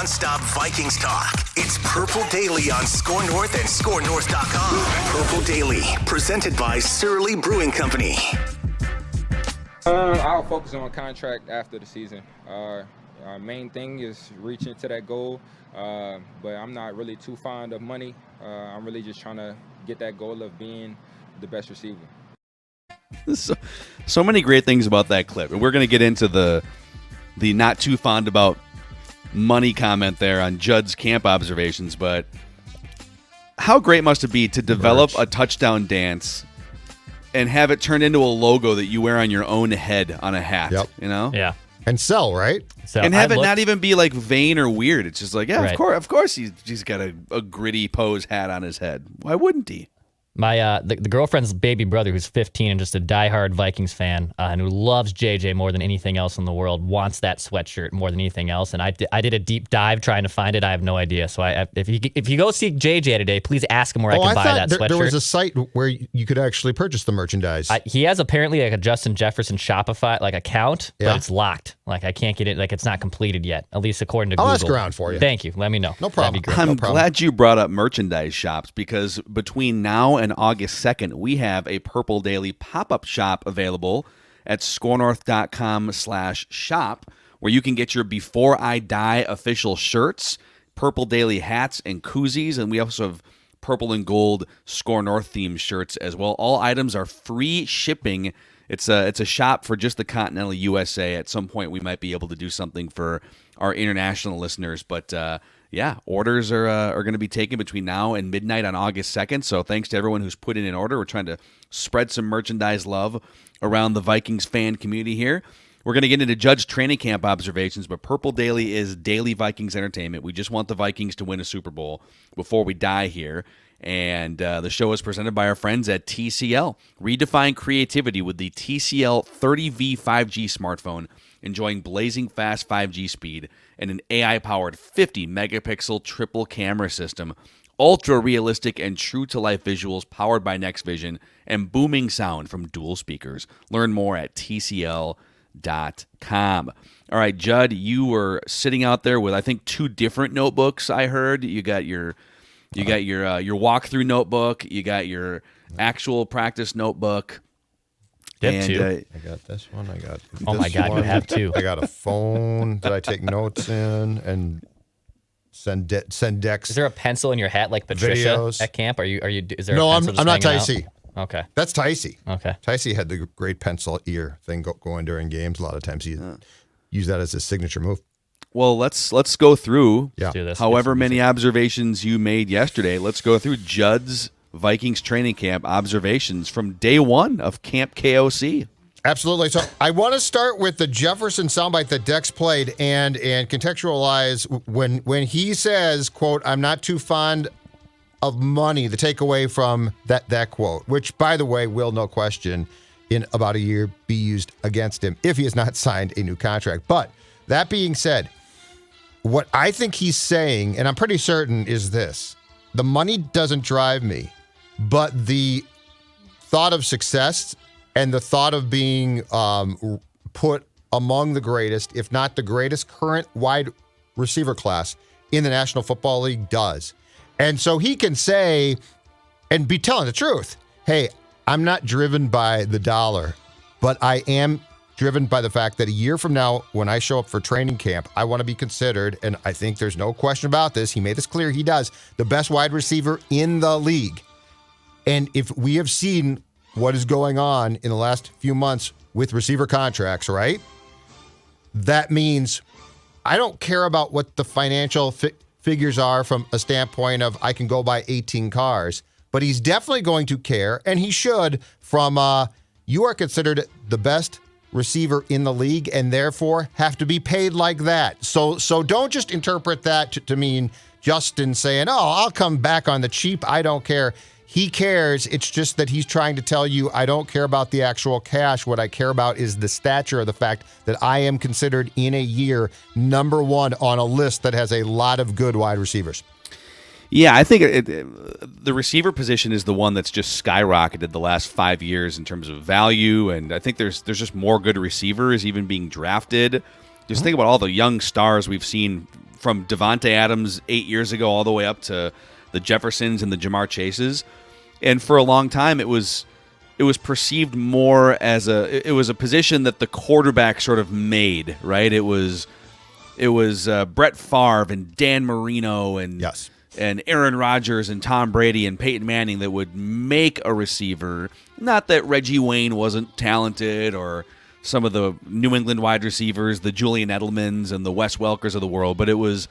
non-stop Vikings talk. It's Purple Daily on Score North and ScoreNorth.com. Purple Daily, presented by Surly Brewing Company. I'll focus on contract after the season. Our main thing is reaching to that goal, but I'm not really too fond of money. I'm really just trying to get that goal of being the best receiver. So many great things about that clip, and we're going to get into the not too fond about money comment there on Judd's camp observations, but how great must it be to develop a touchdown dance and have it turned into a logo that you wear on your own head on a hat, you know? Yeah. And sell, right? And have it not even be like vain or weird. It's just like, of course he's got a gritty pose hat on his head. Why wouldn't he? My the girlfriend's baby brother, who's 15 and just a diehard Vikings fan, and who loves JJ more than anything else in the world, wants that sweatshirt more than anything else. And I did a deep dive trying to find it. I have no idea. So if you go see JJ today, please ask him where I can buy that sweatshirt. There was a site where you could actually purchase the merchandise. He has apparently like a Justin Jefferson Shopify account, but it's locked. Like I can't get it. Like it's not completed yet. At least according to Google. I'll ask around for you. Thank you. Let me know. No problem. That'd be great. I'm glad you brought up merchandise shops, because between now and August 2nd, we have a Purple Daily pop-up shop available at scorenorth.com/shop, where you can get your Before I Die official shirts, Purple Daily hats and koozies, and we also have purple and gold Score North themed shirts as well. All items are free shipping. It's a shop for just the continental USA. At some point, we might be able to do something for our international listeners, but orders are going to be taken between now and midnight on August 2nd. So thanks to everyone who's put in an order. We're trying to spread some merchandise love around the Vikings fan community here. We're going to get into Judge training camp observations, but Purple Daily is daily Vikings entertainment. We just want the Vikings to win a Super Bowl before we die here. And the show is presented by our friends at TCL. Redefine creativity with the TCL 30V 5G smartphone, enjoying blazing fast 5G speed and an AI-powered 50-megapixel triple camera system, ultra-realistic and true-to-life visuals powered by Next Vision, and booming sound from dual speakers. Learn more at TCL.com. All right, Judd, you were sitting out there with, I think, 2 different notebooks, I heard. You got your walkthrough notebook. You got your actual practice notebook. And, I got this one. I got this my God, one. you have 2. I got a phone that I take notes in and send decks. Is there a pencil in your hat like Patricia videos at camp? Are you? Is there? No, a I'm pencil not just Ticey. hanging out? Okay, that's Ticey. Okay, Ticey had the great pencil ear thing going during games. A lot of times he used that as his signature move. Well, let's go through do this. however many observations you made yesterday. Let's go through Judd's Vikings training camp observations from day 1 of Camp KOC. Absolutely. So I want to start with the Jefferson soundbite that Dex played and contextualize when he says, quote, "I'm not too fond of money," the takeaway from that quote, which, by the way, will, no question, in about a year be used against him if he has not signed a new contract. But that being said, what I think he's saying, and I'm pretty certain, is this: the money doesn't drive me, but the thought of success and the thought of being put among the greatest, if not the greatest, current wide receiver class in the National Football League does. And so he can say and be telling the truth. Hey, I'm not driven by the dollar, but I am driven by the fact that a year from now, when I show up for training camp, I want to be considered, and I think there's no question about this, he made this clear, he does, the best wide receiver in the league. And if we have seen what is going on in the last few months with receiver contracts, right? That means I don't care about what the financial figures are from a standpoint of I can go buy 18 cars, but he's definitely going to care, and he should, from you are considered the best receiver in the league and therefore have to be paid like that. So don't just interpret that to mean Justin saying, "Oh, I'll come back on the cheap. I don't care." He cares. It's just that he's trying to tell you, I don't care about the actual cash. What I care about is the stature of the fact that I am considered in a year number 1 on a list that has a lot of good wide receivers. Yeah, I think the receiver position is the one that's just skyrocketed the last 5 years in terms of value, and I think there's just more good receivers even being drafted. Just think about all the young stars we've seen from Davante Adams 8 years ago all the way up to the Jeffersons and the Jamar Chases. And for a long time, it was perceived more as a position that the quarterback sort of made, right? It was Brett Favre and Dan Marino and Aaron Rodgers and Tom Brady and Peyton Manning that would make a receiver. Not that Reggie Wayne wasn't talented, or some of the New England wide receivers, the Julian Edelmans and the Wes Welkers of the world, but it was,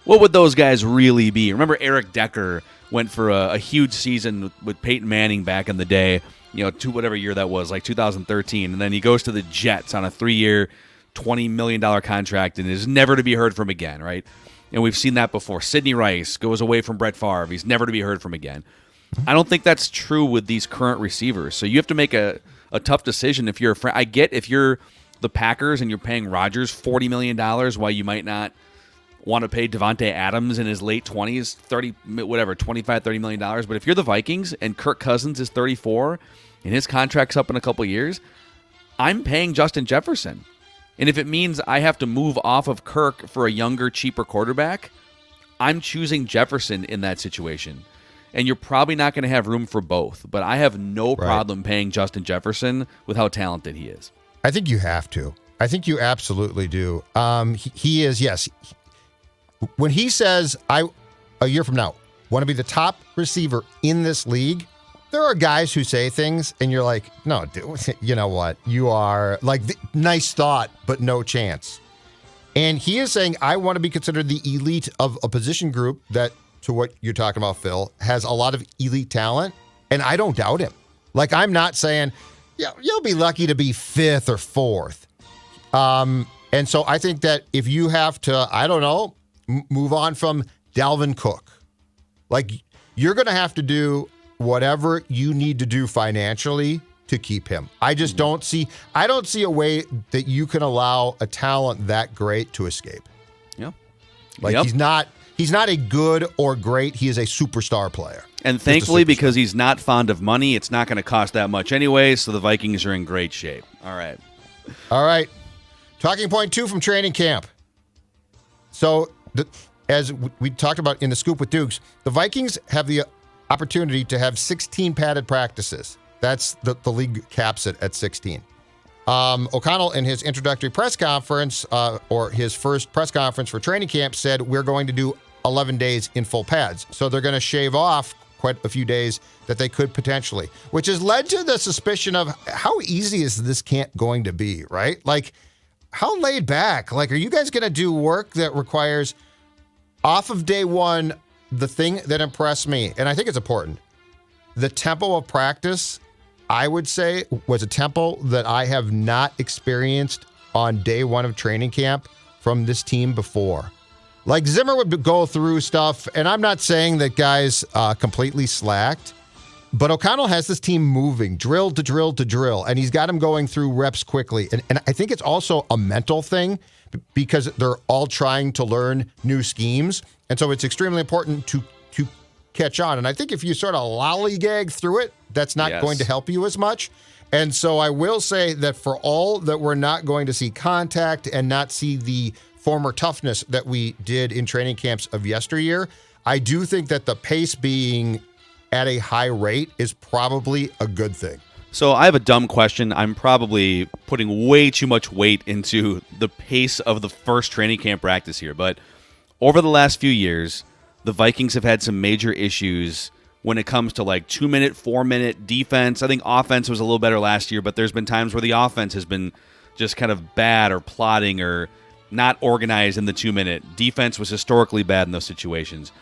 what would those guys really be? Remember Eric Decker went for a huge season with Peyton Manning back in the day, to whatever year that was, like 2013, and then he goes to the Jets on a 3-year, $20 million contract and is never to be heard from again, right? And we've seen that before. Sidney Rice goes away from Brett Favre. He's never to be heard from again. I don't think that's true with these current receivers. So you have to make a tough decision if you're a friend. I get if you're the Packers and you're paying Rodgers $40 million, why you might not want to pay Davante Adams in his late 20s, $30 million. But if you're the Vikings and Kirk Cousins is 34 and his contract's up in a couple years, I'm paying Justin Jefferson. And if it means I have to move off of Kirk for a younger, cheaper quarterback, I'm choosing Jefferson in that situation. And you're probably not going to have room for both. But I have no problem paying Justin Jefferson with how talented he is. I think you have to. I think you absolutely do. He is, yes. When he says, a year from now, want to be the top receiver in this league, there are guys who say things and you're like, no, dude, you know what? You are like, nice thought, but no chance. And he is saying, I want to be considered the elite of a position group that, to what you're talking about, Phil, has a lot of elite talent. And I don't doubt him. Like, I'm not saying, yeah, you'll be lucky to be 5th or 4th. And so I think that if you have to, I don't know, move on from Dalvin Cook, like, you're going to have to do whatever you need to do financially to keep him. I just don't see a way that you can allow a talent that great to escape. Yeah. Like, he's not a good or great, he is a superstar player. And thankfully, because he's not fond of money, it's not going to cost that much anyway, so the Vikings are in great shape. All right. Talking point 2 from training camp. So, as we talked about in the Scoop with Dukes, the Vikings have the opportunity to have 16 padded practices. That's the league caps it at 16. O'Connell, in his introductory press conference, or his first press conference for training camp, said we're going to do 11 days in full pads. So they're going to shave off quite a few days that they could potentially, which has led to the suspicion of how easy is this camp going to be, right? Like, how laid back? Like, are you guys going to do work that requires, off of day one, the thing that impressed me, and I think it's important, the tempo of practice, I would say, was a tempo that I have not experienced on day one of training camp from this team before. Like, Zimmer would go through stuff, and I'm not saying that guys completely slacked, but O'Connell has this team moving, drill to drill to drill, and he's got them going through reps quickly. And I think it's also a mental thing because they're all trying to learn new schemes. And so it's extremely important to catch on. And I think if you sort of lollygag through it, that's not going to help you as much. And so I will say that for all that we're not going to see contact and not see the former toughness that we did in training camps of yesteryear, I do think that the pace being at a high rate is probably a good thing. So I have a dumb question. I'm probably putting way too much weight into the pace of the first training camp practice here, but over the last few years, the Vikings have had some major issues when it comes to like 2-minute, 4-minute defense. I think offense was a little better last year, but there's been times where the offense has been just kind of bad or plotting or not organized in the 2-minute. Defense was historically bad in those situations.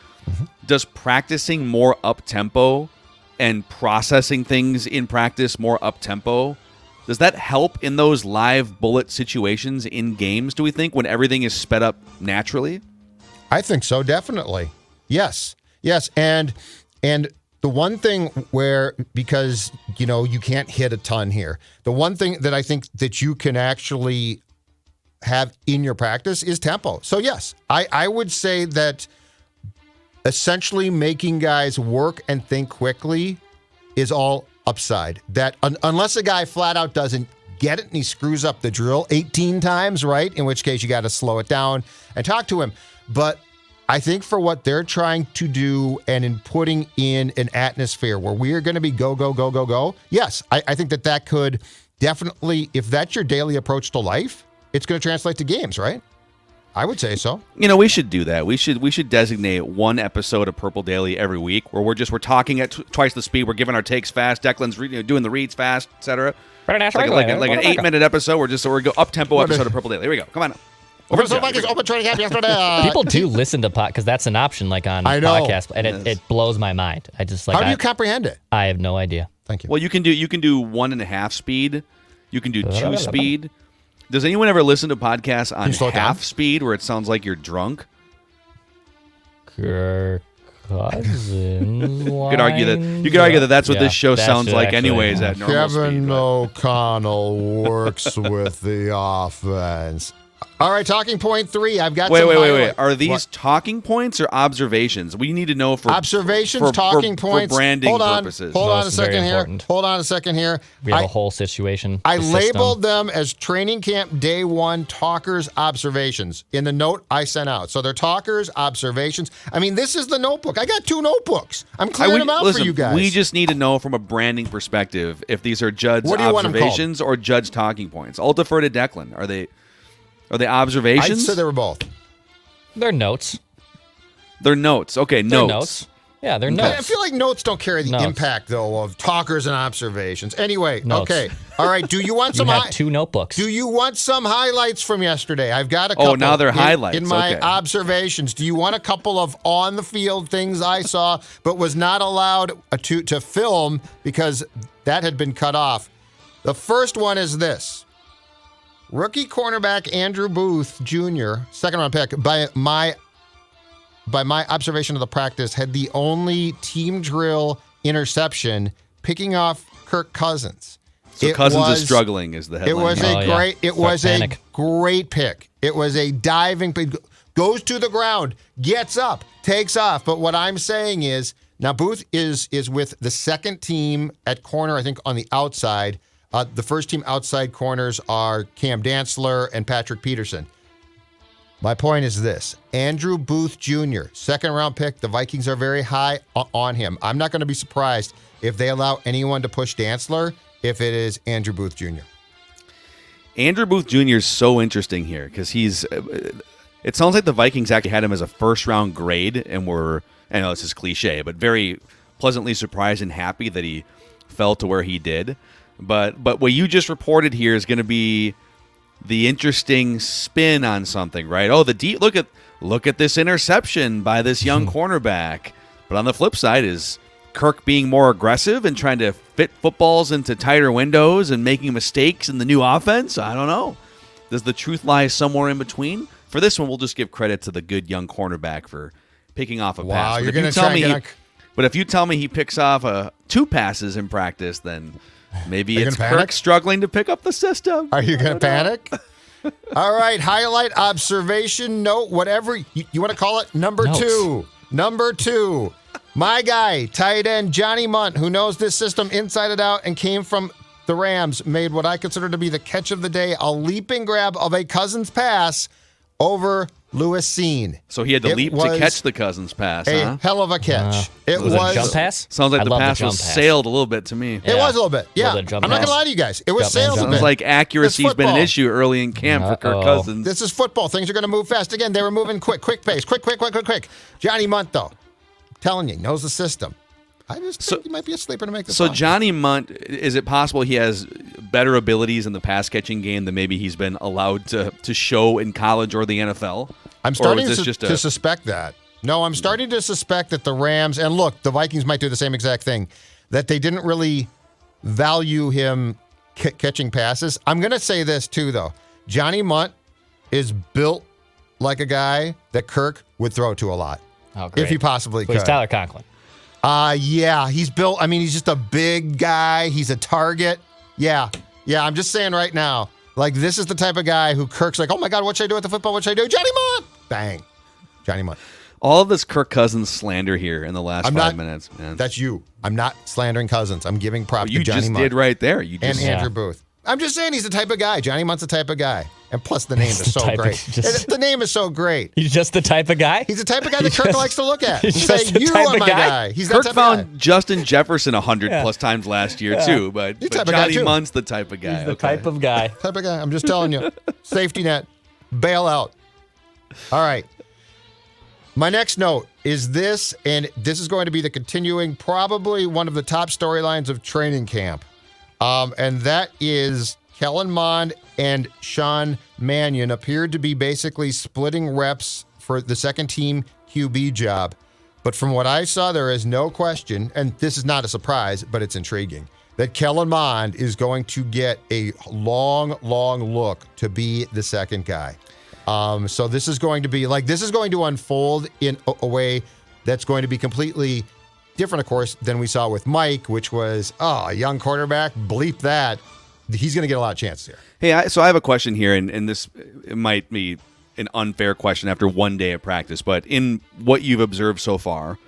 Does practicing more up-tempo and processing things in practice more up-tempo, does that help in those live bullet situations in games, do we think, when everything is sped up naturally? I think so, definitely. Yes. And the one thing where, because, you can't hit a ton here, the one thing that I think that you can actually have in your practice is tempo. So yes, I would say that essentially making guys work and think quickly is all upside. That unless a guy flat out doesn't get it and he screws up the drill 18 times, right? In which case you got to slow it down and talk to him. But I think for what they're trying to do and in putting in an atmosphere where we are going to be go, go, go, go, go, yes, I think that could definitely, if that's your daily approach to life, it's going to translate to games, right? I would say so. We should do that. We should designate one episode of Purple Daily every week where we're talking at twice the speed. We're giving our takes fast. Declan's doing the reads fast, etc. Like an 8-minute episode. We're go up tempo episode of Purple Daily. Here we go. Come on. People do listen to podcasts because that's an option, like on podcasts, and it blows my mind. I just How do you comprehend it? I have no idea. Thank you. Well, you can do 1.5 speed. You can do 2 speed. Does anyone ever listen to podcasts on half speed where it sounds like you're drunk? Cousins. You could argue that that's what this show sounds like, anyways. At normal speed. Kevin O'Connell works with the offense. All right, talking point 3. I've got Wait. Are these talking points or observations? We need to know for observations, talking points, for branding purposes. Hold on a second here. We have a whole situation. I labeled them as training camp day 1 talkers observations in the note I sent out. So they're talkers observations. I mean, this is the notebook. I got 2 notebooks. I'm clearing them out for you guys. We just need to know from a branding perspective if these are Judd's observations or Judd's talking points. I'll defer to Declan. Are they observations? I'd say they were both. They're notes. They're notes. Okay, notes. Yeah, they're notes. I feel like notes don't carry the impact, though, of talkers and observations. Anyway, okay. All right, do you want some... You have 2 notebooks. Do you want some highlights from yesterday? I've got a couple. Oh, now they're highlights. In my observations. Do you want a couple of on-the-field things I saw but was not allowed to film because that had been cut off? The first one is this. Rookie cornerback Andrew Booth Jr., second-round pick, by my observation of the practice, had the only team drill interception, picking off Kirk Cousins. So Cousins is struggling, is the headline. It was a great pick. It was a diving pick. Goes to the ground, gets up, takes off. But what I'm saying is, now Booth is with the second team at corner, I think, on the outside. The first team outside corners are Cam Dantzler and Patrick Peterson. My point is this. Andrew Booth Jr., second-round pick. The Vikings are very high on him. I'm not going to be surprised if they allow anyone to push Dantzler if it is Andrew Booth Jr. Andrew Booth Jr. is so interesting here because it sounds like the Vikings actually had him as a first-round grade and were, I know this is cliche, but very pleasantly surprised and happy that he fell to where he did. But what you just reported here is going to be the interesting spin on something, right? Oh, look at this interception by this young cornerback. But on the flip side is Kirk being more aggressive and trying to fit footballs into tighter windows and making mistakes in the new offense. I don't know. Does the truth lie somewhere in between? For this one, we'll just give credit to the good young cornerback for picking off a pass. Wow, you're going to tell me. But if you tell me he picks off 2 passes in practice, then maybe it's Kirk struggling to pick up the system. Are you going to panic? All right, highlight, observation, note, whatever you want to call it. Number 2. Number 2. My guy, tight end Johnny Mundt, who knows this system inside and out and came from the Rams, made what I consider to be the catch of the day, a leaping grab of a Cousins pass over Lewis Cine. So he had to leap to catch the Cousins pass. A hell of a catch. It was a jump pass. Sounds like the pass was sailed a little bit to me. It was a little bit. Yeah, I'm not gonna lie to you guys. It was sailed a bit. Sounds like accuracy's been an issue early in camp for Kirk Cousins. This is football. Things are gonna move fast. Again, they were moving quick pace, quick. Johnny Mundt, though, telling you, knows the system. I just think he might be a sleeper to make this. So Johnny Mundt, is it possible he has better abilities in the pass catching game than maybe he's been allowed to show in college or the NFL? I'm starting to suspect that. No, I'm starting to suspect that the Rams, and look, the Vikings might do the same exact thing, that they didn't really value him catching passes. I'm going to say this too, though. Johnny Mundt is built like a guy that Kirk would throw to a lot. Oh, great. If he possibly could. He's Tyler Conklin. Yeah, he's built. I mean, he's just a big guy. He's a target. Yeah, I'm just saying right now, like, this is the type of guy who Kirk's like, oh my God, what should I do with the football? What should I do? Johnny Mundt! Bang. Johnny Mundt. All of this Kirk Cousins slander here in the last 5 minutes, man. That's you. I'm not slandering Cousins. I'm giving props to Johnny Mundt. You just did right there. And Andrew Booth. I'm just saying he's the type of guy. Johnny Mundt's the type of guy. And plus, the name is so great. The name is so great. He's just the type of guy? He's the type of guy that Kirk likes to look at. He's He's just like, the you type are of my guy. guy. He's Kirk that type of found guy. Justin Jefferson 100 plus times last year too, but type of guy, Johnny too. Mundt's the type of guy. He's the type of guy. Type of guy. I'm just telling you. Safety net. Bail out. All right. My next note is this, and this is going to be the continuing, probably one of the top storylines of training camp. And that is Kellen Mond and Sean Mannion appeared to be basically splitting reps for the second team QB job. But from what I saw, there is no question, and this is not a surprise, but it's intriguing, that Kellen Mond is going to get a long look to be the second guy. So this is going to be this is going to unfold in a way that's going to be completely different, of course, than we saw with Mike, which was, a young quarterback, bleep that. He's going to get a lot of chances here. Hey, so I have a question here, and this it might be an unfair question after one day of practice, but in what you've observed so far,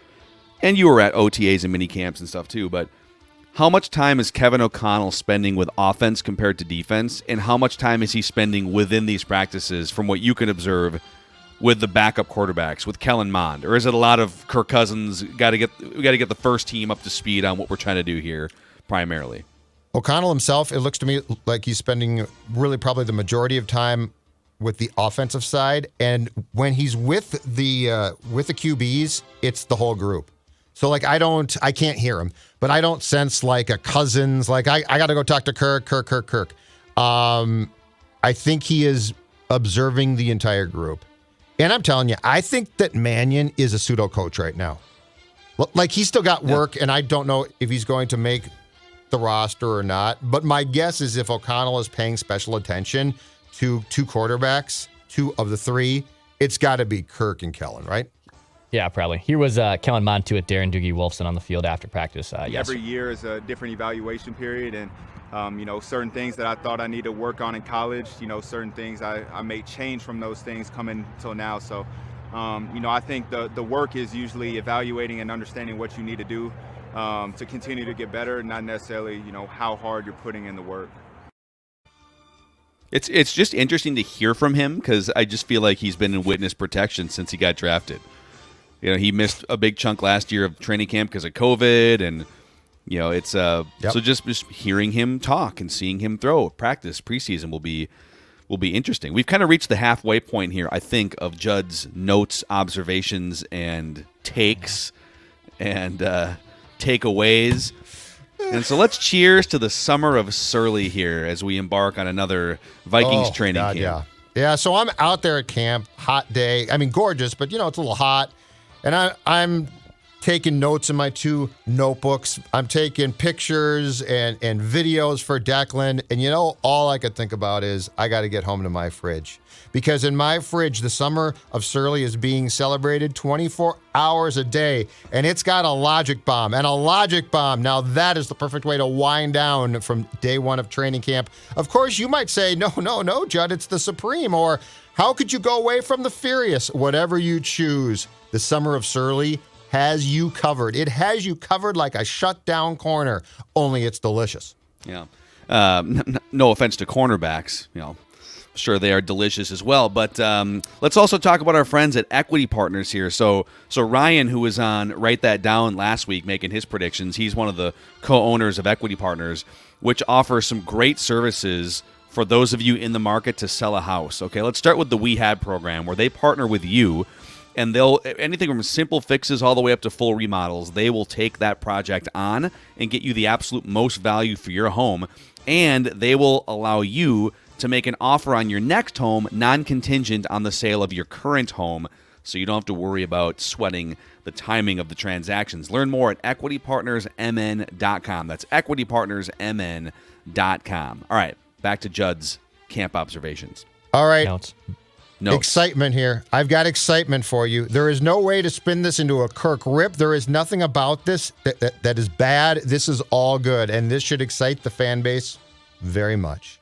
and you were at OTAs and mini camps and stuff too, but how much time is Kevin O'Connell spending with offense compared to defense, and how much time is he spending within these practices from what you can observe with the backup quarterbacks, with Kellen Mond? Or is it a lot of Kirk Cousins, we got to get the first team up to speed on what we're trying to do here primarily? O'Connell himself, it looks to me like he's spending really probably the majority of time with the offensive side, and when he's with the QBs, it's the whole group. So I can't hear him, but I don't sense like a Cousins, I got to go talk to Kirk. I think he is observing the entire group. And I'm telling you, I think that Mannion is a pseudo coach right now. He's still got work, and I don't know if he's going to make the roster or not. But my guess is if O'Connell is paying special attention to two quarterbacks, two of the three, it's got to be Kirk and Kellen, right? Yeah, probably. Here was Kellen Mond too at Darren Doogie Wolfson on the field after practice. Yes. Every year is a different evaluation period, and certain things that I thought I needed to work on in college, certain things I may change from those things coming till now. So, I think the work is usually evaluating and understanding what you need to do to continue to get better, not necessarily, how hard you're putting in the work. It's just interesting to hear from him because I just feel like he's been in witness protection since he got drafted. He missed a big chunk last year of training camp because of COVID, and it's so just hearing him talk and seeing him throw practice preseason will be interesting. We've kind of reached the halfway point here, I think, of Judd's notes, observations, and takes and takeaways. And so let's cheers to the summer of Surly here as we embark on another Vikings training camp. Yeah, so I'm out there at camp, hot day. I mean, gorgeous, but it's a little hot. And I'm taking notes in my two notebooks. I'm taking pictures and videos for Declan. And all I could think about is I got to get home to my fridge. Because in my fridge, the summer of Surly is being celebrated 24 hours a day. And it's got a logic bomb. And a logic bomb, now that is the perfect way to wind down from day one of training camp. Of course, you might say, no, Judd, it's the Supreme. Or how could you go away from the Furious? Whatever you choose. The summer of Surly has you covered. It has you covered like a shut-down corner, only it's delicious. Yeah. No offense to cornerbacks. Sure, they are delicious as well. But let's also talk about our friends at Equity Partners here. So Ryan, who was on Write That Down last week making his predictions, he's one of the co-owners of Equity Partners, which offers some great services for those of you in the market to sell a house. Okay, let's start with the WeHab program, where they partner with you. And they'll anything from simple fixes all the way up to full remodels, they will take that project on and get you the absolute most value for your home. And they will allow you to make an offer on your next home non-contingent on the sale of your current home, so you don't have to worry about sweating the timing of the transactions. Learn more at equitypartnersmn.com. That's equitypartnersmn.com. All right, back to Judd's camp observations. All right. Notes. Excitement here. I've got excitement for you. There is no way to spin this into a Kirk rip. There is nothing about this that is bad. This is all good, and this should excite the fan base very much.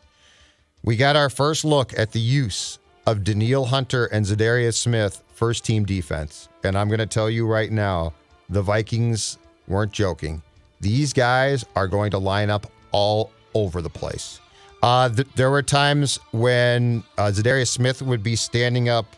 We got our first look at the use of Danielle Hunter and Za'Darius Smith first-team defense, and I'm going to tell you right now, the Vikings weren't joking. These guys are going to line up all over the place. There were times when Za'Darius Smith would be standing up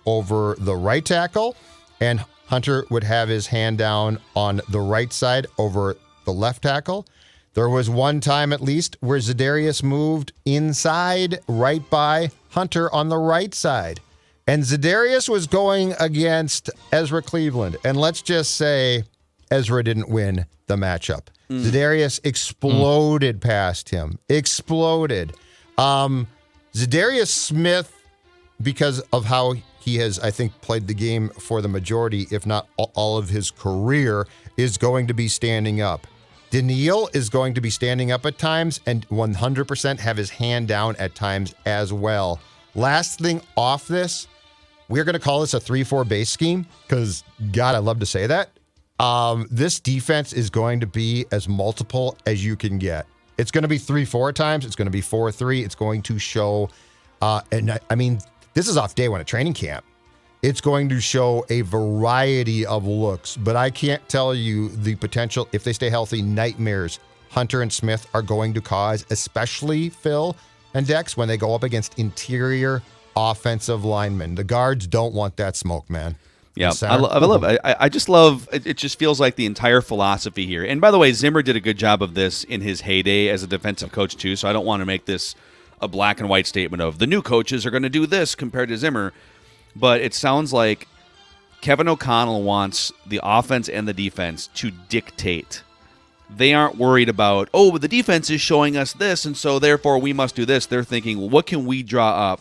over the right tackle, and Hunter would have his hand down on the right side over the left tackle. There was one time at least where Za'Darius moved inside right by Hunter on the right side. And Za'Darius was going against Ezra Cleveland. And let's just say Ezra didn't win the matchup. Za'Darius exploded past him. Exploded. Za'Darius Smith, because of how he has, I think, played the game for the majority, if not all of his career, is going to be standing up. Danielle is going to be standing up at times and 100% have his hand down at times as well. Last thing off this, we're going to call this a 3-4 base scheme because, God, I love to say that. This defense is going to be as multiple as you can get. It's going to be 3-4 times. It's going to be 4-3. It's going to show, this is off day one at training camp. It's going to show a variety of looks, but I can't tell you the potential, if they stay healthy, nightmares Hunter and Smith are going to cause, especially Phil and Dex, when they go up against interior offensive linemen. The guards don't want that smoke, man. Yeah, I love it. I just love it. It just feels like the entire philosophy here. And by the way, Zimmer did a good job of this in his heyday as a defensive coach too, so I don't want to make this a black and white statement of the new coaches are going to do this compared to Zimmer. But it sounds like Kevin O'Connell wants the offense and the defense to dictate. They aren't worried about, the defense is showing us this, and so therefore we must do this. They're thinking, well, what can we draw up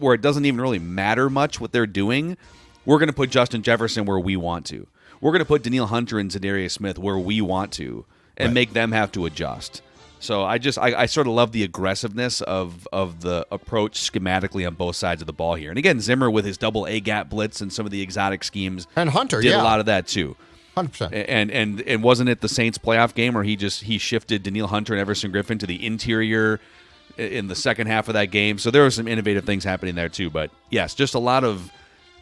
where it doesn't even really matter much what they're doing? We're going to put Justin Jefferson where we want to. We're going to put Danielle Hunter and Za'Darius Smith where we want to and make them have to adjust. So I sort of love the aggressiveness of the approach schematically on both sides of the ball here. And again, Zimmer with his double A gap blitz and some of the exotic schemes and Hunter did a lot of that too. 100%. And wasn't it the Saints playoff game where he shifted Danielle Hunter and Everson Griffin to the interior in the second half of that game? So there were some innovative things happening there too. But yes, just a lot of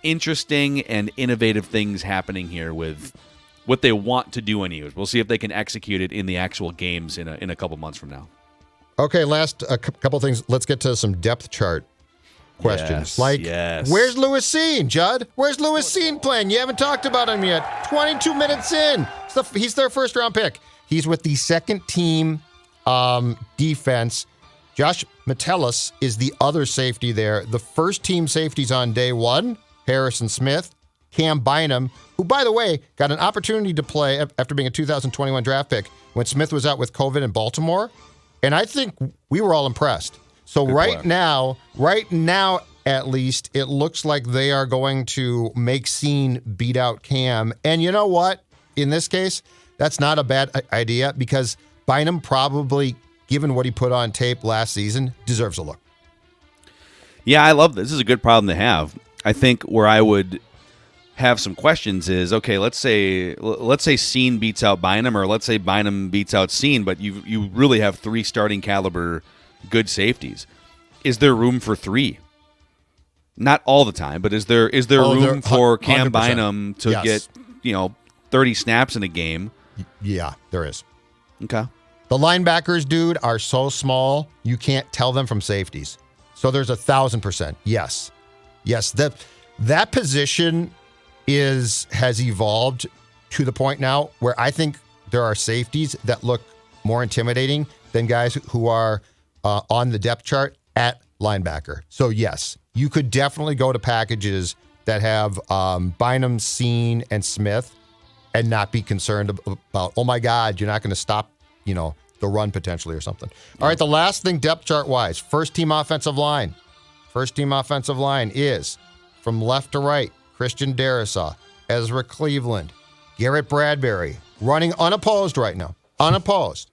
interesting and innovative things happening here with what they want to do anyways. We'll see if they can execute it in the actual games in a couple months from now. Okay, last couple things. Let's get to some depth chart questions. Where's Lewis Cine, Judd? Where's Lewis Cine playing? You haven't talked about him yet. 22 minutes in. He's their first-round pick. He's with the second-team defense. Josh Metellus is the other safety there. The first-team safeties on day one, Harrison Smith, Cam Bynum, who, by the way, got an opportunity to play after being a 2021 draft pick when Smith was out with COVID in Baltimore. And I think we were all impressed. So right now, at least, it looks like they are going to make Cine beat out Cam. And you know what? In this case, that's not a bad idea because Bynum probably, given what he put on tape last season, deserves a look. Yeah, I love this. This is a good problem to have. I think where I would have some questions is, okay, let's say Cine beats out Bynum, or let's say Bynum beats out Cine, but you really have three starting caliber good safeties. Is there room for three? Not all the time, but is there room for Cam 100%. Bynum to get 30 snaps in a game? Yeah, there is. Okay. The linebackers, dude, are so small you can't tell them from safeties. So there's 1,000%. Yes, that position has evolved to the point now where I think there are safeties that look more intimidating than guys who are on the depth chart at linebacker. So yes, you could definitely go to packages that have Bynum, Cine, and Smith and not be concerned about, oh my God, you're not going to stop, the run potentially or something. All right, the last thing depth chart wise, first team offensive line. First team offensive line is from left to right, Christian Darrisaw, Ezra Cleveland, Garrett Bradbury, running unopposed right now. Unopposed.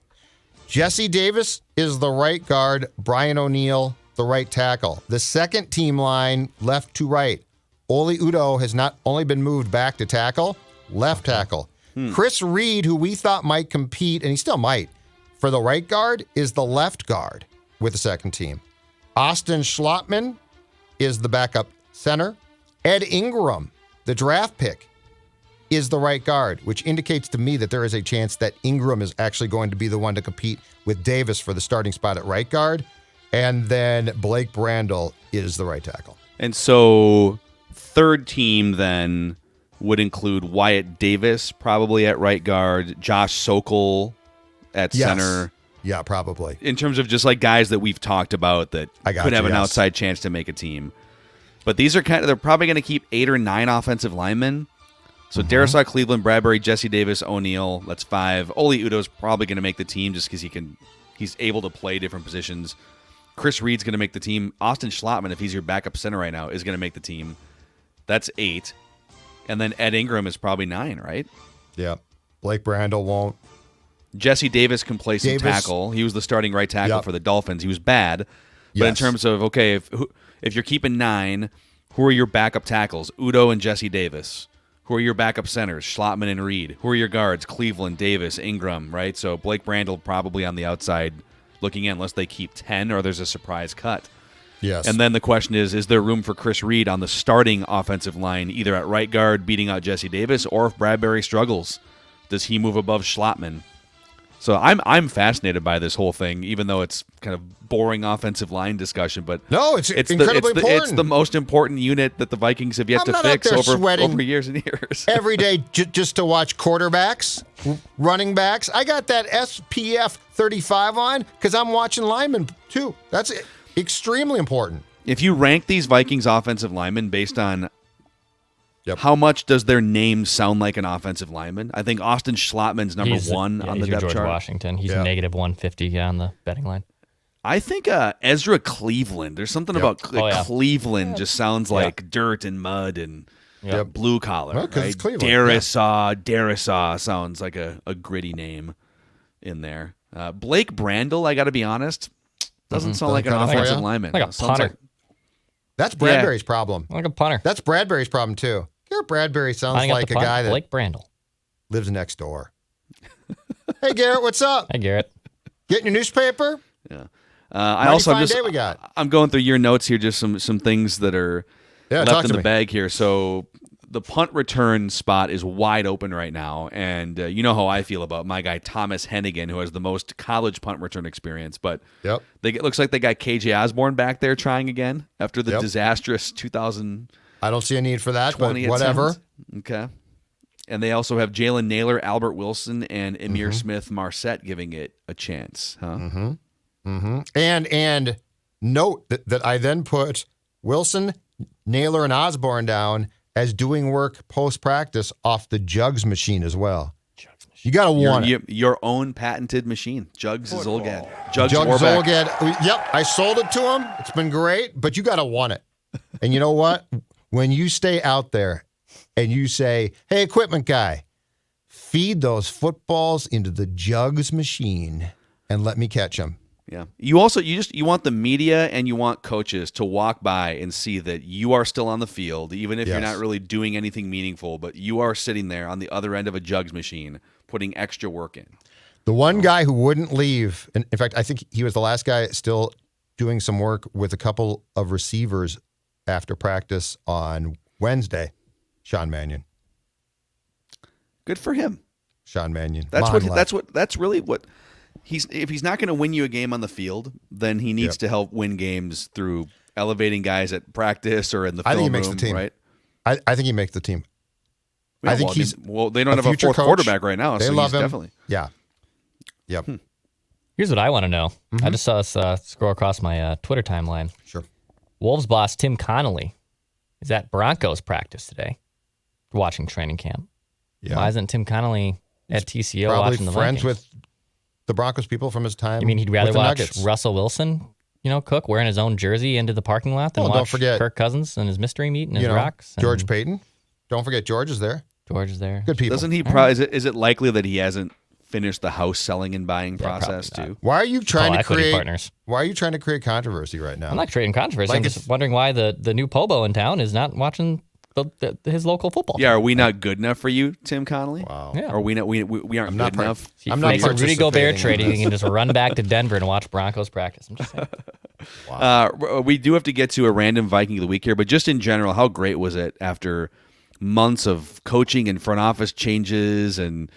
Jesse Davis is the right guard, Brian O'Neill, the right tackle. The second team line, left to right. Oli Udoh has not only been moved back to tackle, left tackle. Chris Reed, who we thought might compete, and he still might, for the right guard, is the left guard with the second team. Austin Schlottman is the backup center. Ed Ingram, the draft pick, is the right guard, which indicates to me that there is a chance that Ingram is actually going to be the one to compete with Davis for the starting spot at right guard. And then Blake Brandel is the right tackle. And so third team then would include Wyatt Davis probably at right guard, Josh Sokol at center. Yeah, probably. In terms of just like guys that we've talked about that could have an outside chance to make a team. But these are they're probably going to keep 8 or 9 offensive linemen. So Darisaw, Cleveland, Bradbury, Jesse Davis, O'Neal, that's 5. Oli Udoh's probably going to make the team just because he's able to play different positions. Chris Reed's going to make the team. Austin Schlottman, if he's your backup center right now, is going to make the team. That's 8. And then Ed Ingram is probably 9, right? Yeah. Blake Brandel won't. Jesse Davis can play some tackle. He was the starting right tackle for the Dolphins. He was bad. But in terms of, okay, if you're keeping 9, who are your backup tackles? Udoh and Jesse Davis. Who are your backup centers? Schlottman and Reed. Who are your guards? Cleveland, Davis, Ingram, right? So Blake Brandel probably on the outside looking in unless they keep 10 or there's a surprise cut. Yes. And then the question is there room for Chris Reed on the starting offensive line, either at right guard beating out Jesse Davis, or if Bradbury struggles, does he move above Schlottman? So I'm fascinated by this whole thing, even though it's kind of boring offensive line discussion. But no, it's incredibly important. It's the most important unit that the Vikings have yet to fix over years and years. Every day just to watch quarterbacks, running backs. I got that SPF 35 on because I'm watching linemen too. That's extremely important. If you rank these Vikings offensive linemen based on how much does their name sound like an offensive lineman? I think Austin Schlottman's number 1 on the depth George chart. Washington. He's negative 150 on the betting line. I think Ezra Cleveland. There's something about Cleveland just sounds like dirt and mud and blue collar. Well, 'cause it's Cleveland. Darisaw sounds like a gritty name in there. Blake Brandel, I got to be honest, doesn't sound like an offensive lineman. Like a punter. That's Bradbury's problem. Like a punter. That's Bradbury's problem too. Garrett Bradbury sounds like a guy that Blake Brandel lives next door. Hey Garrett, what's up? Hey Garrett. Getting your newspaper? Yeah. I'm going through your notes here, just some things that are left in the bag here. So the punt return spot is wide open right now, and you know how I feel about my guy Thomas Hennigan, who has the most college punt return experience. But it looks like they got KJ Osborne back there trying again after the disastrous 2000. I don't see a need for that, but whatever. Okay. And they also have Jalen Naylor, Albert Wilson, and Emir Smith Marset giving it a chance. Huh? And note that I then put Wilson, Naylor, and Osborne down as doing work post-practice off the Jugs machine as well. You got to want it. Your own patented machine. Jugs Zolgad. Jugs Zolgad. Yep, I sold it to him. It's been great, but you got to want it. And you know what? When you stay out there and you say, hey, equipment guy, feed those footballs into the Jugs machine and let me catch them. Yeah. You want the media and you want coaches to walk by and see that you are still on the field, even if you're not really doing anything meaningful, but you are sitting there on the other end of a Jugs machine, putting extra work in. The one guy who wouldn't leave, and in fact, I think he was the last guy still doing some work with a couple of receivers after practice on Wednesday, Sean Mannion. Good for him. Sean Mannion. That's really what if he's not going to win you a game on the field, then he needs to help win games through elevating guys at practice or in the film room. I think he makes the team. Right? I think he makes the team. Yeah, I think they don't have a fourth quarterback right now, so he's definitely. Yeah. Yep. Here's what I want to know. I just saw us scroll across my Twitter timeline. Sure. Wolves boss Tim Connolly is at Broncos practice today, watching training camp. Yeah. Why isn't Tim Connolly at TCO watching the Vikings? Friends with the Broncos people from his time. You mean he'd rather watch Russell Wilson, cook wearing his own jersey into the parking lot than watch Kirk Cousins and his mystery meat and his rocks? George Payton. Don't forget George is there. George is there. Good people. Doesn't he? Is it likely that he hasn't finished the house selling and buying process too? Why are you trying to create partners? Why are you trying to create controversy right now? I'm not creating controversy. I'm just wondering why the new Pobo in town is not watching his local football team. Yeah, are we not good enough for you, Tim Connolly? Wow. Yeah. Are we not? We aren't good enough. I'm not a Rudy Gobert trade. He can just run back to Denver and watch Broncos practice. I'm just saying. Wow. We do have to get to a random Viking of the week here, but just in general, how great was it after months of coaching and front office changes and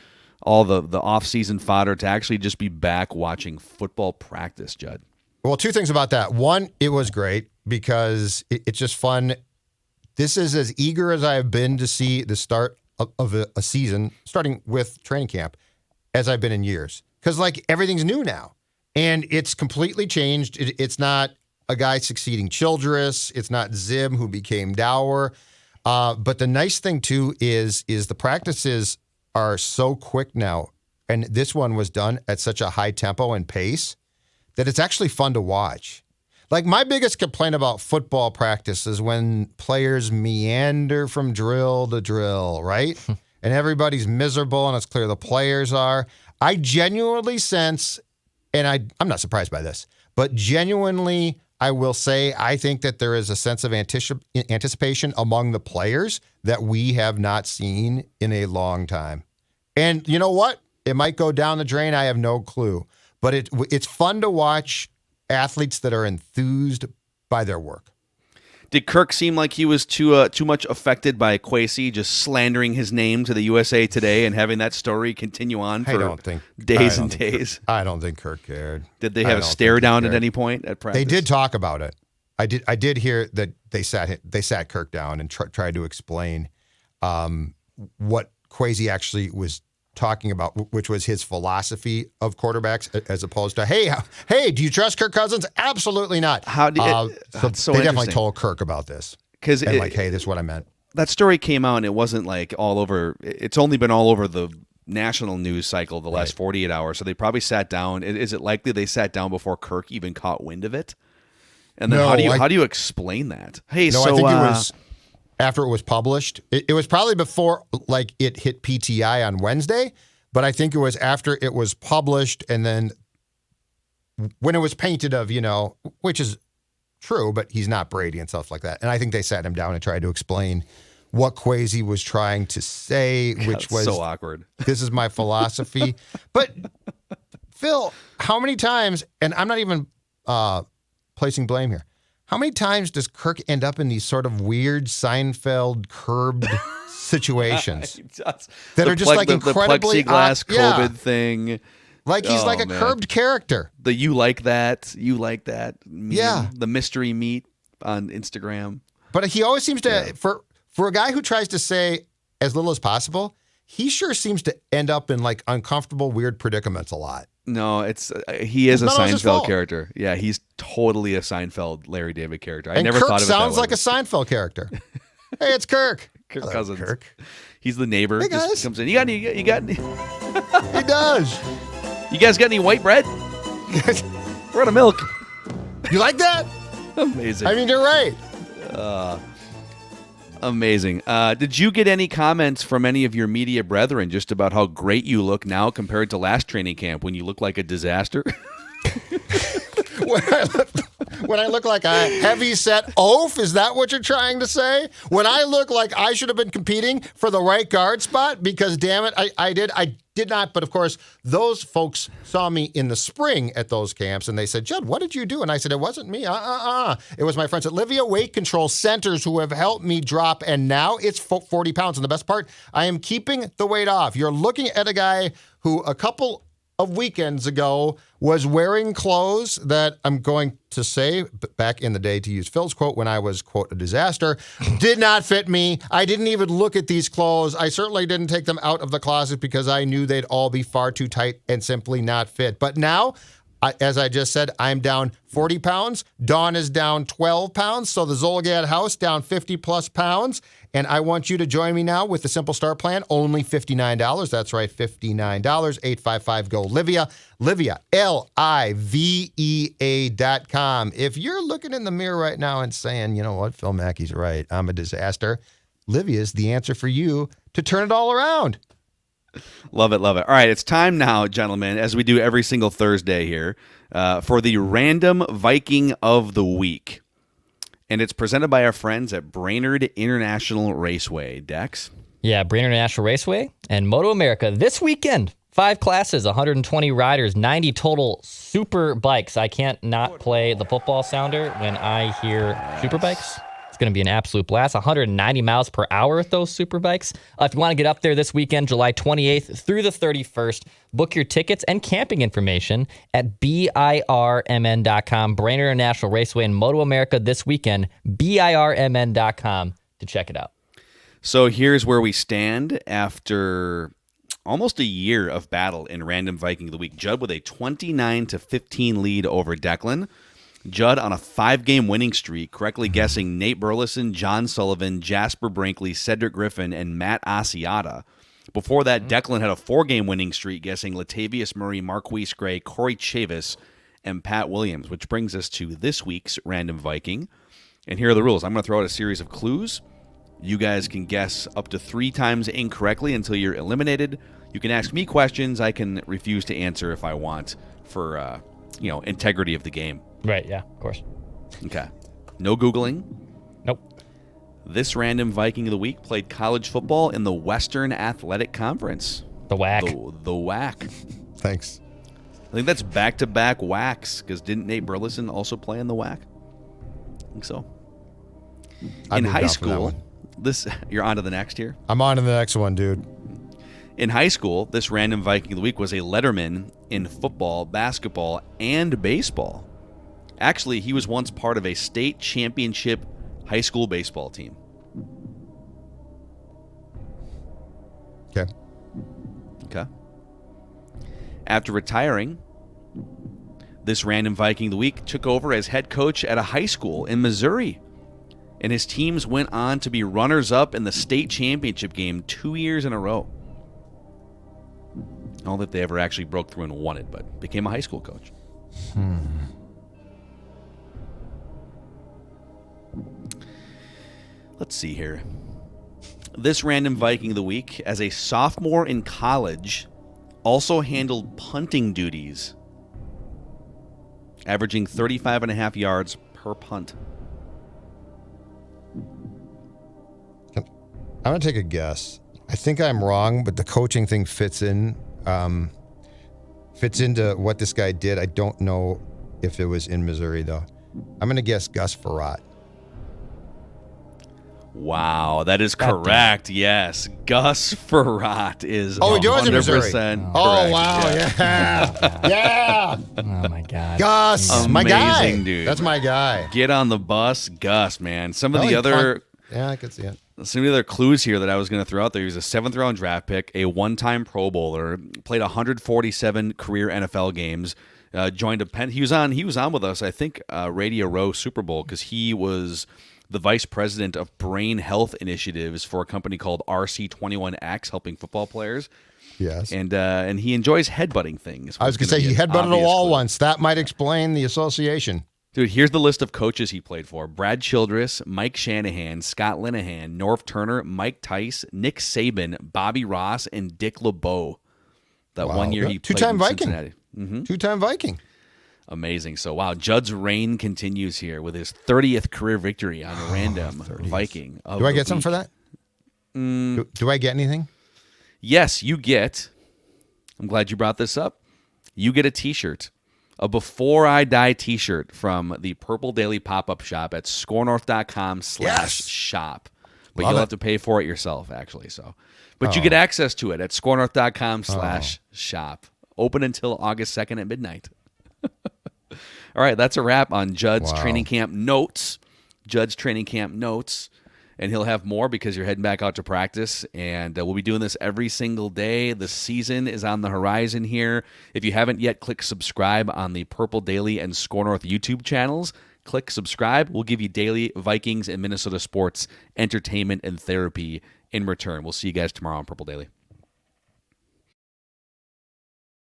all the off-season fodder to actually just be back watching football practice, Judd? Well, two things about that. One, it was great because it's just fun. This is as eager as I have been to see the start of a season, starting with training camp, as I've been in years. Because, like, everything's new now. And it's completely changed. It's not a guy succeeding Childress. It's not Zim who became Dower. But the nice thing, too, is the practices are so quick now. And this one was done at such a high tempo and pace that it's actually fun to watch. Like, my biggest complaint about football practice is when players meander from drill to drill, right? And everybody's miserable, and it's clear the players are. I genuinely sense, and I'm not surprised by this, but genuinely, I will say, I think that there is a sense of anticipation among the players that we have not seen in a long time. And you know what? It might go down the drain. I have no clue. But it's fun to watch athletes that are enthused by their work. Did Kirk seem like he was too much affected by Kwesi just slandering his name to the USA Today and having that story continue on for days and days? I don't think Kirk cared. Did they have a stare down at any point at practice? They did talk about it. I did hear that they sat Kirk down and tried to explain what Kwesi actually was talking about, which was his philosophy of quarterbacks, as opposed to, hey, do you trust Kirk Cousins? Absolutely not. So they definitely told Kirk about this. Hey, this is what I meant. That story came out and it wasn't like all over. It's only been all over the national news cycle the last 48 hours. So they probably sat down. Is it likely they sat down before Kirk even caught wind of it? And then how do you explain that? Hey, I think it was after it was published. It was probably before it hit PTI on Wednesday, but I think it was after it was published, and then when it was painted of, which is true, but he's not Brady and stuff like that. And I think they sat him down and tried to explain what Kwesi was trying to say, which was so awkward. This is my philosophy. But Phil, how many times, and I'm not even placing blame here, how many times does Kirk end up in these sort of weird Seinfeld curbed situations that are just incredibly the plexiglass COVID thing? Like he's a curbed character. The you like that meme, the mystery meat on Instagram. But he always seems to, for a guy who tries to say as little as possible, he sure seems to end up in uncomfortable, weird predicaments a lot. No, he is a Seinfeld character. Yeah, he's totally a Seinfeld Larry David character. I never thought of it that way. Sounds like a Seinfeld character. Hey, it's Kirk. Kirk Hello, Cousins. Kirk. He's the neighbor. Hey, guys. Just comes in. You got any? He does. You guys got any white bread? We're out of milk. You like that? Amazing. I mean, you're right. Amazing. Did you get any comments from any of your media brethren just about how great you look now compared to last training camp when you look like a disaster? When I look like a heavy-set oaf, is that what you're trying to say? When I look like I should have been competing for the right guard spot because, damn it, I did not. But, of course, those folks saw me in the spring at those camps, and they said, Judd, what did you do? And I said, it wasn't me. It was my friends at Livia Weight Control Centers who have helped me drop, and now it's 40 pounds. And the best part, I am keeping the weight off. You're looking at a guy who a couple of weekends ago was wearing clothes that I'm going to say, back in the day, to use Phil's quote, when I was, quote, a disaster, did not fit me. I didn't even look at these clothes. I certainly didn't take them out of the closet because I knew they'd all be far too tight and simply not fit. But now, as I just said, I'm down 40 pounds. Dawn is down 12 pounds. So the Zolgad house down 50 plus pounds. And I want you to join me now with the Simple Start plan, only $59. That's right, $59. 855-GO-LIVIA. Livia, LIVEA.com. If you're looking in the mirror right now and saying, you know what, Phil Mackey's right, I'm a disaster, Livia's the answer for you to turn it all around. Love it, love it. All right, it's time now, gentlemen, as we do every single Thursday here, for the Random Viking of the Week. And it's presented by our friends at Brainerd International Raceway. Dex? Yeah, Brainerd International Raceway and Moto America this weekend. 5 classes, 120 riders, 90 total super bikes. I can't not play the football sounder when I hear super bikes. It's going to be an absolute blast. 190 miles per hour with those super bikes. If you want to get up there this weekend, July 28th through the 31st, book your tickets and camping information at BIRMN.com. Brainerd International Raceway in Moto America this weekend. BIRMN.com to check it out. So here's where we stand after almost a year of battle in Random Viking of the Week. Judd with a 29-15 lead over Declan. Judd on a 5-game winning streak, correctly guessing Nate Burleson, John Sullivan, Jasper Brinkley, Cedric Griffin, and Matt Asiata. Before that, Declan had a 4-game winning streak, guessing Latavius Murray, Marquise Gray, Corey Chavis, and Pat Williams, which brings us to this week's Random Viking. And here are the rules. I'm going to throw out a series of clues. You guys can guess up to 3 times incorrectly until you're eliminated. You can ask me questions. I can refuse to answer if I want for, integrity of the game. Right, yeah, of course. Okay. No Googling. Nope. This Random Viking of the Week played college football in the Western Athletic Conference. The WAC. The WAC. Thanks. I think that's back-to-back WACs, because didn't Nate Burleson also play in the WAC? I think so. In high school, you're on to the next here? I'm on to the next one, dude. In high school, this Random Viking of the Week was a letterman in football, basketball, and baseball. Actually, he was once part of a state championship high school baseball team. Okay. After retiring, this Random Viking of the Week took over as head coach at a high school in Missouri. And his teams went on to be runners-up in the state championship game 2 years in a row. I don't think they ever actually broke through and won it, but became a high school coach. Let's see here. This Random Viking of the Week, as a sophomore in college, also handled punting duties, averaging 35.5 yards per punt. I'm going to take a guess. I think I'm wrong, but the coaching thing fits into what this guy did. I don't know if it was in Missouri, though. I'm going to guess Gus Farrat. Wow, that is correct. Yes, Gus Farrat is he was in Missouri. 100% correct. Oh, wow. Yeah. Yeah. Oh, my God. Gus, my guy. Amazing, dude. That's my guy. Get on the bus, Gus, man. Some of the He other Yeah, I could see it. Some of the other clues here that I was going to throw out there. He was a 7th-round draft pick, a one-time Pro Bowler, played 147 career NFL games, joined a Penn. He was on with us, I think, Radio Row Super Bowl, because he was the vice president of brain health initiatives for a company called RC21X, helping football players. Yes. And he enjoys headbutting things. I was going to say he headbutted a wall once. That might explain the association. Dude, here's the list of coaches he played for. Brad Childress, Mike Shanahan, Scott Linehan, Norv Turner, Mike Tice, Nick Saban, Bobby Ross, and Dick LeBeau. That 1 year he played Two-time in Viking. Cincinnati. Mm-hmm. Two-time Viking. Amazing. So, wow, Judd's reign continues here with his 30th career victory on a random Viking. Do I get something for that? Do I get anything? Yes, you get. I'm glad you brought this up. You get a T-shirt. A Before I Die T-shirt from the Purple Daily pop-up shop at scorenorth.com/shop. But you'll have to pay for it yourself, actually. But you get access to it at scorenorth.com/shop. Open until August 2nd at midnight. All right, that's a wrap on Judd's training camp notes. And he'll have more because you're heading back out to practice. And we'll be doing this every single day. The season is on the horizon here. If you haven't yet, click subscribe on the Purple Daily and Score North YouTube channels. Click subscribe. We'll give you daily Vikings and Minnesota sports, entertainment, and therapy in return. We'll see you guys tomorrow on Purple Daily.